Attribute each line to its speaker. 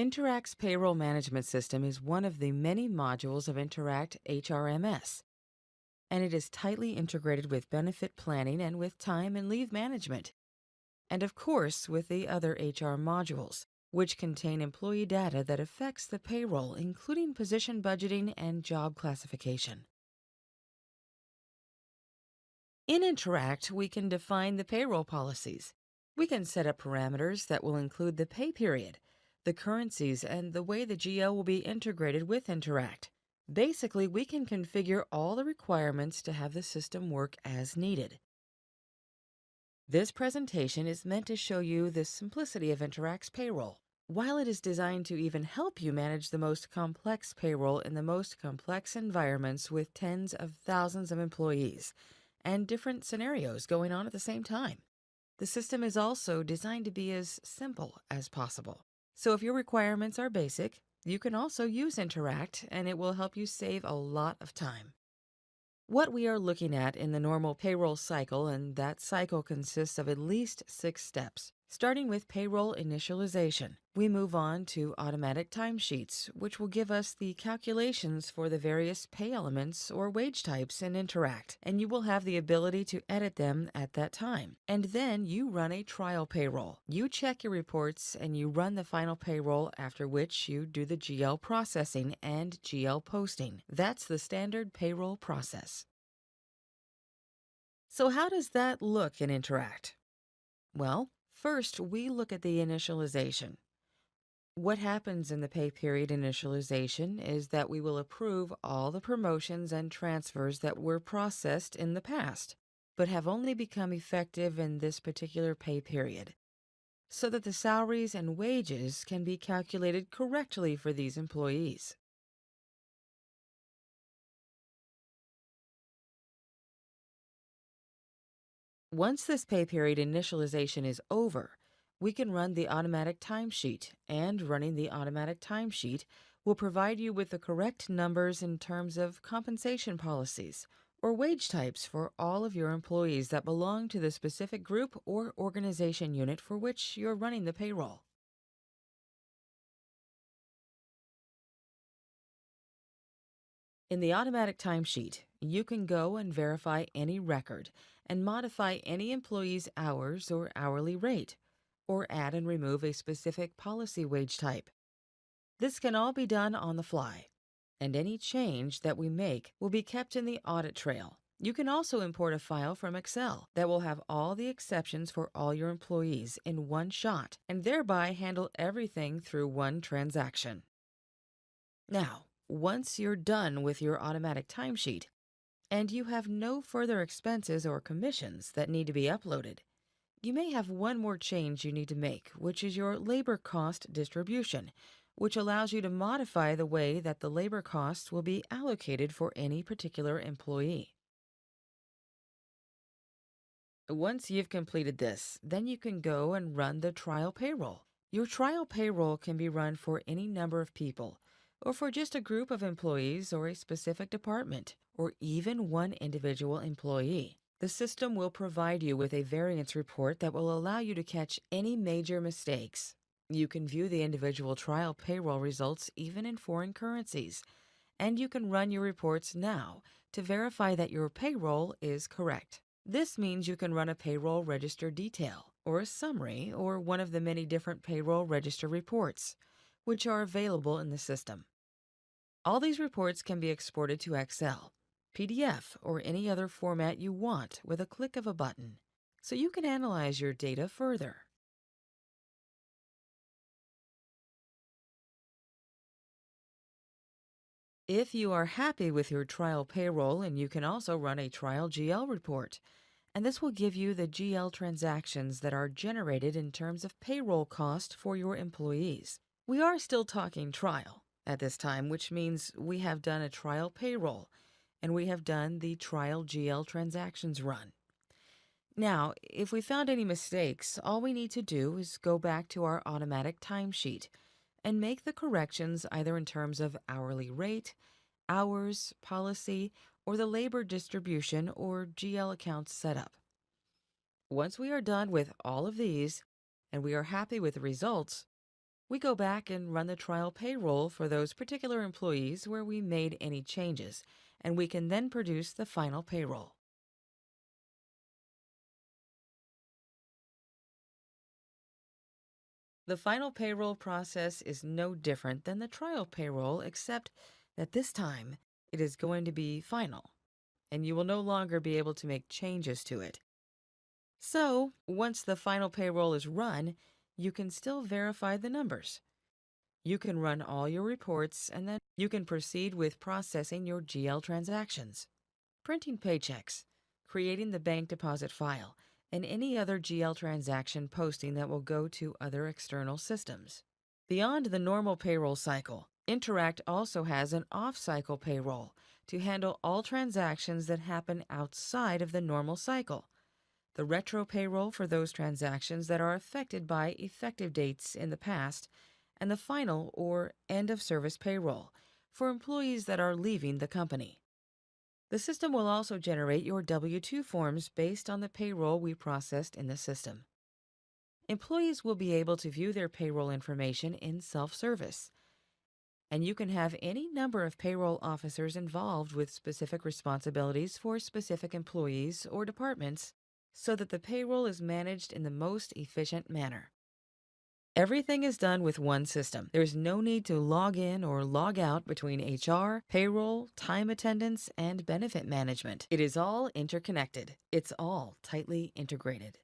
Speaker 1: Interact's payroll management system is one of the many modules of Interact HRMS, and it is tightly integrated with benefit planning and with time and leave management, and of course with the other HR modules, which contain employee data that affects the payroll, including position budgeting and job classification. In Interact, we can define the payroll policies. We can set up parameters that will include the pay period, the currencies, and the way the GL will be integrated with Interact. Basically, we can configure all the requirements to have the system work as needed. This presentation is meant to show you the simplicity of Interact's payroll. While it is designed to even help you manage the most complex payroll in the most complex environments with tens of thousands of employees and different scenarios going on at the same time, the system is also designed to be as simple as possible. So if your requirements are basic, you can also use Interact, and it will help you save a lot of time. What we are looking at in the normal payroll cycle, and that cycle consists of at least 6 steps. Starting with payroll initialization, we move on to automatic timesheets, which will give us the calculations for the various pay elements or wage types in Interact, and you will have the ability to edit them at that time. And then you run a trial payroll. You check your reports and you run the final payroll, after which you do the GL processing and GL posting. That's the standard payroll process. So how does that look in Interact? Well, first, we look at the initialization. What happens in the pay period initialization is that we will approve all the promotions and transfers that were processed in the past, but have only become effective in this particular pay period, so that the salaries and wages can be calculated correctly for these employees. Once this pay period initialization is over, we can run the automatic timesheet, and running the automatic timesheet will provide you with the correct numbers in terms of compensation policies or wage types for all of your employees that belong to the specific group or organization unit for which you're running the payroll. In the automatic timesheet, you can go and verify any record and modify any employee's hours or hourly rate, or add and remove a specific policy wage type. This can all be done on the fly, and any change that we make will be kept in the audit trail. You can also import a file from Excel that will have all the exceptions for all your employees in one shot, and thereby handle everything through one transaction. Now, once you're done with your automatic timesheet, and you have no further expenses or commissions that need to be uploaded, you may have one more change you need to make, which is your labor cost distribution, which allows you to modify the way that the labor costs will be allocated for any particular employee. Once you've completed this, then you can go and run the trial payroll. Your trial payroll can be run for any number of people, or for just a group of employees or a specific department, or even one individual employee. The system will provide you with a variance report that will allow you to catch any major mistakes. You can view the individual trial payroll results even in foreign currencies, and you can run your reports now to verify that your payroll is correct. This means you can run a payroll register detail, or a summary, or one of the many different payroll register reports, which are available in the system. All these reports can be exported to Excel, PDF, or any other format you want with a click of a button, so you can analyze your data further. If you are happy with your trial payroll, and you can also run a trial GL report, and this will give you the GL transactions that are generated in terms of payroll cost for your employees. We are still talking trial at this time, which means we have done a trial payroll and we have done the trial GL transactions run. Now, if we found any mistakes, all we need to do is go back to our automatic timesheet and make the corrections either in terms of hourly rate, hours, policy, or the labor distribution or GL accounts setup. Once we are done with all of these and we are happy with the results, We go back and run the trial payroll for those particular employees where we made any changes, and we can then produce the final payroll. The final payroll process is no different than the trial payroll, except that this time it is going to be final, and you will no longer be able to make changes to it. So, once the final payroll is run, you can still verify the numbers. You can run all your reports, and then you can proceed with processing your GL transactions, printing paychecks, creating the bank deposit file, and any other GL transaction posting that will go to other external systems. Beyond the normal payroll cycle, Interact also has an off-cycle payroll to handle all transactions that happen outside of the normal cycle. The retro payroll for those transactions that are affected by effective dates in the past, and the final or end-of-service payroll for employees that are leaving the company. The system will also generate your W-2 forms based on the payroll we processed in the system. Employees will be able to view their payroll information in self-service, and you can have any number of payroll officers involved with specific responsibilities for specific employees or departments so that the payroll is managed in the most efficient manner. Everything is done with one system. There's no need to log in or log out between HR, payroll, time attendance, and benefit management. It is all interconnected. It's all tightly integrated.